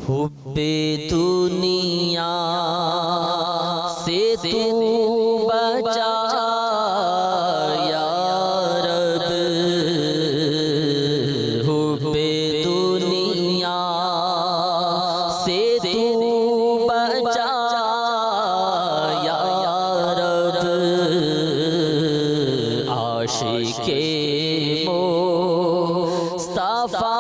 हुब्बे दुनिया से तू बचा या रब, हुब्बे दुनिया से तू बचा या रब, आशिके मुस्तफा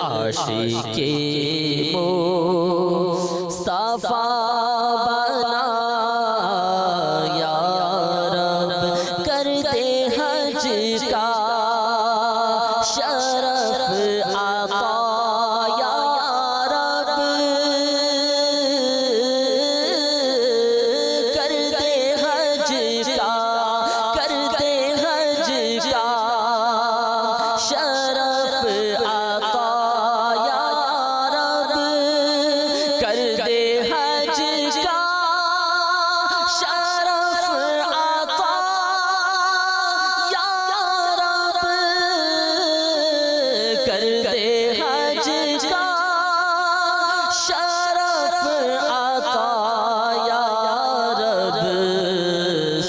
आशिके मुस्तफा बना या रब, कर दे हज का शरफ आता या रब, कर दे हज का, कर दे हज का शरफ आता, कर दे हज का शरफ आता या रब, कर दे हज का शरफ आता या रब,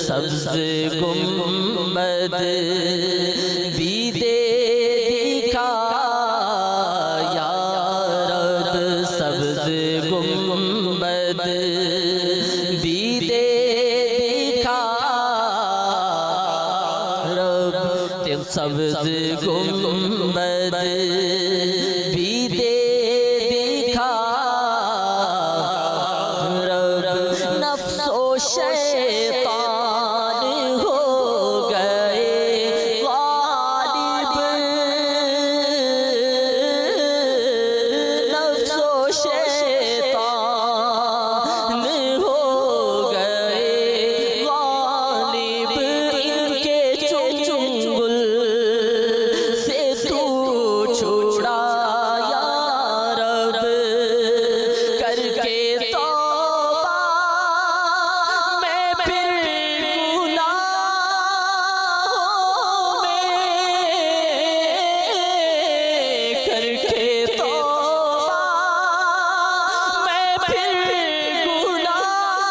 सब्ज़ गुंबद भी दे दिखा या रब, सब्ज़ गुंबद भी दे दिखा रब, सब्ज़ गुंबद भी दे दिखा रब, नफ्सो शैतान हो गए गालिब, नफ्सो शैतान हो गए गालिब, इनके चुंगुल से तू छुड़ा या रब, करके तौबा मैं फिर गुनाहों में, करके तौबा मैं फिर गुनाहों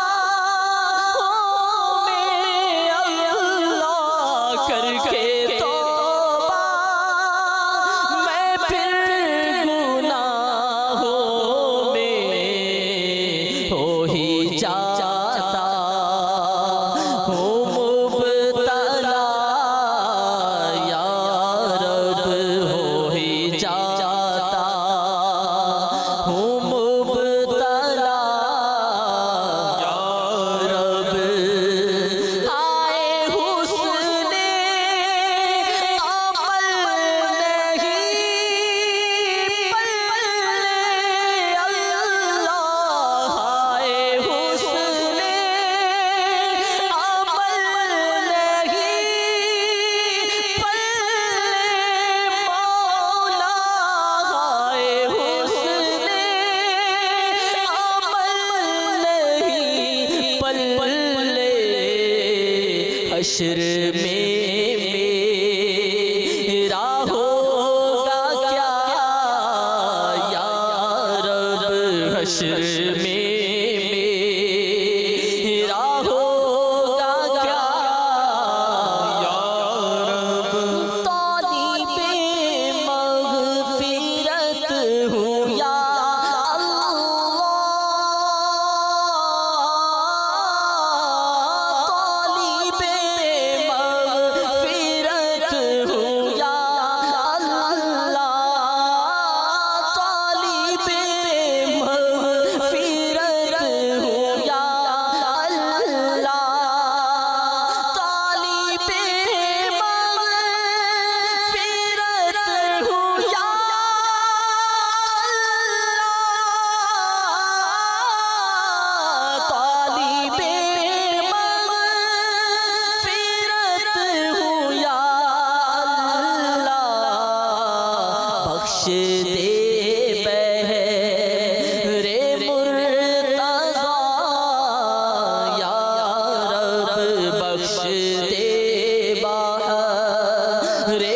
में, अल्लाह करके तौबा मैं फिर गुनाहों में, हो ही जाता हूँ मुब्तला या रब, हो ही जाता हूँ मुब्तला या रब, आए हुस्ने अमल नहीं पल्ले, अल्लाह आए हुस्ने अमल नहीं पल्ले, मौला आए हुस्ने अमल नहीं पल्ले, हश्र में मेरा होगा क्या या रब, हश्र में मेरा होगा क्या या रब, तालिबे मग़फ़िरत हूँ या अल्लाह, तालिबे मग़फ़िरत हूँ या अल्लाह, तालिबे मग़फ़िरत हूँ या अल्लाह, तालिबे मग़फ़िरत हूँ या अल्लाह, तालिबे मग़फ़िरत हूँ या अल्लाह, बख्श दे बहरे मुर्तज़ा या रब, बख्श दे बहरे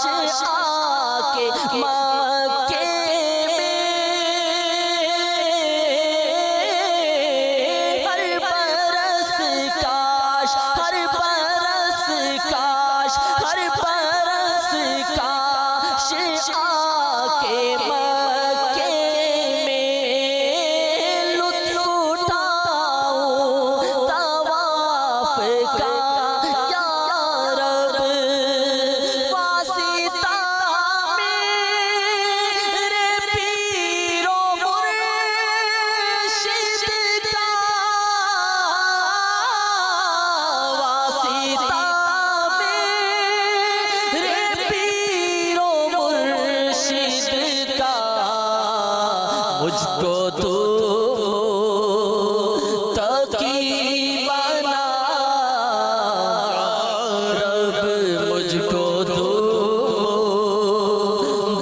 आके मक्के में हर बरस काश, हर बरस काश, हर बरस काश आके मक्के में लुत्फ उठाऊं तवाफ का या रब। वासिता मेरे पीरो मुर्शिद का, वासिता मेरे पीरो मुर्शिद का, मुझको तू तकी बना रब, मुझको तू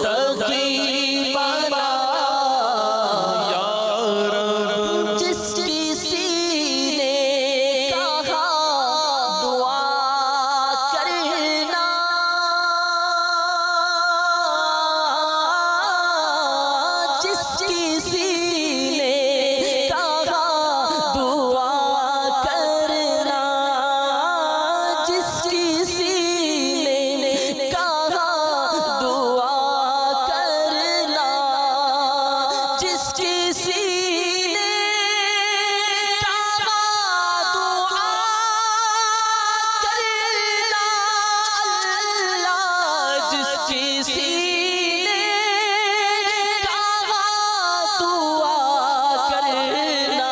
तकी बना या रब। जिसकी सीने कहा दुआ करना, जिसकी सीने कहा दुआ करना, जिसकी सीने कहा दुआ करना, जिसकी सीने कहा दुआ करना, अल्लाह जिसकी सीने कहा दुआ करना,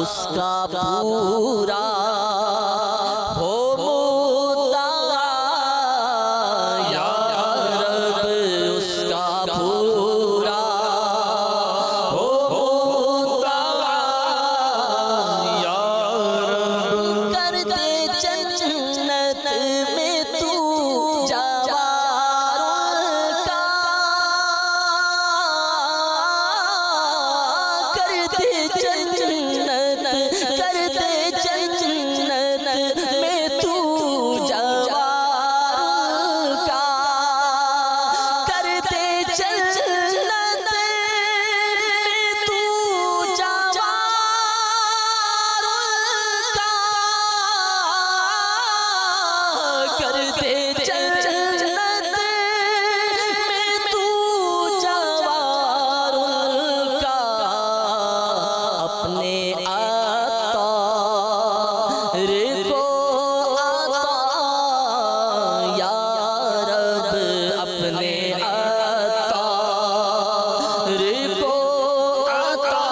उसका पूरा हो मुद्दा या रब, उसका पूरा हो मुद्दा या रब। कर दे जन्नत में तू जवारों का, कर दे जन्नत, कर दे जन्नत में तू जवारों का, कर दे जन्नत में तू जवारों का, कर दे जन्नत में तू जवारों का, अपने अतार को अता या रब, अपने अतार को अता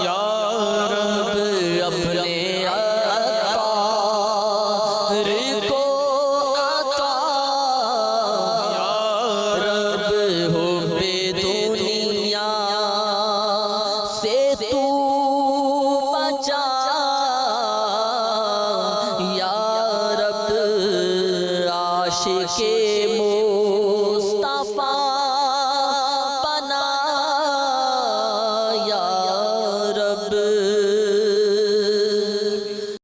या रब, अपने अतार को अता या रब। हो बेदुनिया से तू बचा या रब, आशिके